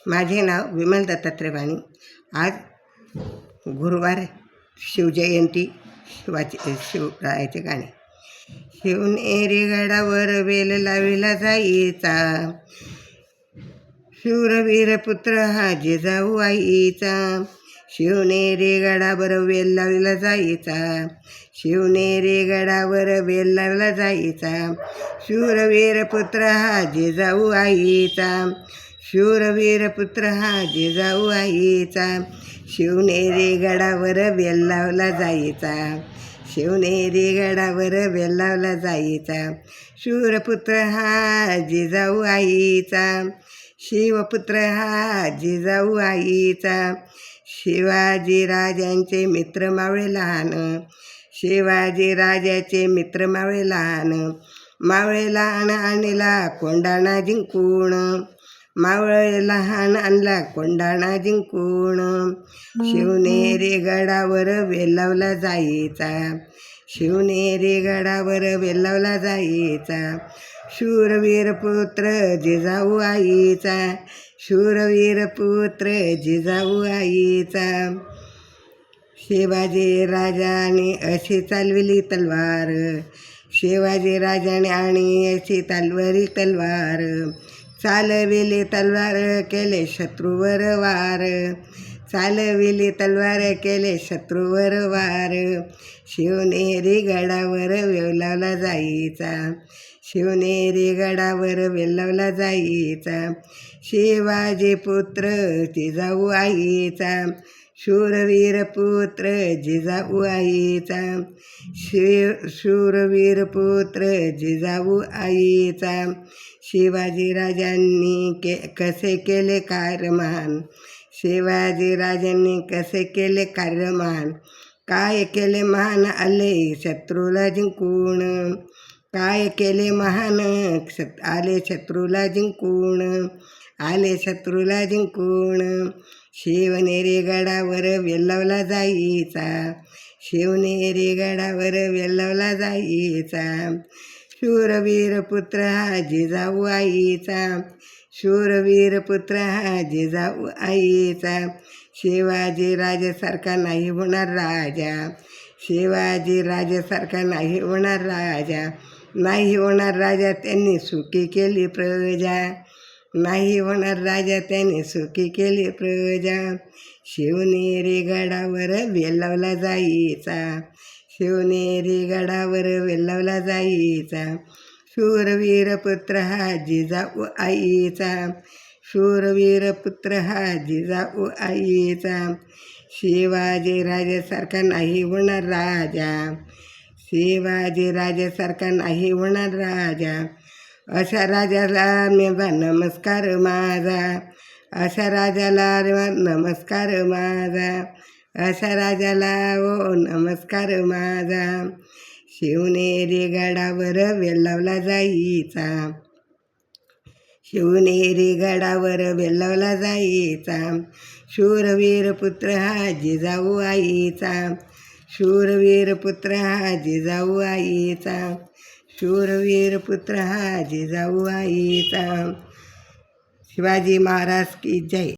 माझे नाव विमल दत्तात्रय वाणी. आज गुरुवार, शिवजयंती. शिवरायाचे गाणे. शिवनेरी गडावर वेल लाविला जाईचा, शूरवीर पुत्र हा जिजाऊ आईचा. शिवनेरी गडावर वेल लावला जाईचा, शिवनेरी गडावर वेल लावला जाईचा. शूरवीर पुत्र हा जिजाऊ आईचा, शूरवीर पुत्र हा जिजाऊ आईचा. शिवनेरी गडावर वेल लावला जाईचा, शिवनेरी गडावर वेल लावला जाईचा. शूरपुत्र हा जिजाऊ आईचा, शिवपुत्र हा जिजाऊ आईचा. शिवाजी राजांचे मित्र मावळे लहान, शिवाजी राजाचे मित्र मावळे लहान. मावळे लहान आणला कोंढाणा जिंकून, मावळे लहान आणला कोंढाणा जिंकून. शिवनेरी गडावर वेल लावला जाईचा, शिवनेरी गडावर वेल लावला जाईचा. शूरवीर पुत्र जिजाऊ आईचा, शूरवीर पुत्र जिजाऊ आईचा. शिवाजी राजाने अशी चालविली तलवार, शिवाजी राजाने आणि अशी चालवली तलवार. चालविली तलवार केले शत्रूवर वार, चालविली तलवार केले शत्रूवर वार. शिवनेरी गडावर वेल लावला जाईचा, शिवनेरी गडावर वेल लावला जाईचा. शिवाजी पुत्र जिजाऊ आईचा, शूरवीर पुत्र जिजाऊ आईचा. शूरवीर पुत्र जिजाऊ आईचा. शिवाजी राजांनी कसे केले कार्यमान, शिवाजी राजांनी कसे केले कार्यमान. काय केले महान आले शत्रूला जिंकून, काय केले महान आले शत्रूला जिंकून, आले शत्रूला जिंकून. शिवनेरी गडावर वेल लावला जाईचा, शिवनेरी गडावर वेल लावला जाईचा. शूरवीर पुत्र हा जिजाऊ आईचा, शूरवीर पुत्र हा जिजाऊ आईचा. शिवाजी राजासारखा नाही होणार राजा, शिवाजी राजासारखा नाही होणार राजा. नाही होणार राजा त्यांनी सुखी केली प्रजा, नाही होणार राजा त्यांनी सुखी केली प्रजा. शिवनेरी गडावर वेल लावला जाईचा, शिवनेरी गडावर वेल लावला जाईचा. शूरवीर पुत्र हा जिजाऊ आईचा, शूरवीर पुत्र हा जिजाऊ आईचा. शिवाजी राजासारखा नाही होणार राजा, शिवाजी राजासारखा नाही होणार राजा. अशा राजाला मेवा नमस्कार माझा, अशा राजाला नमस्कार माझा, अशा राजाला ओ नमस्कार माझा. शिवनेरी गडावर वेल लावला जाईचा, शिवनेरी गडावर वेल लावला जाईचा. शूरवीर पुत्र हा जिजाऊ आईचा, शूरवीर पुत्र हा जिजाऊ आईचा. शूरवीर पुत्र हा जिजाऊ आईचा. शिवाजी महाराज की जय.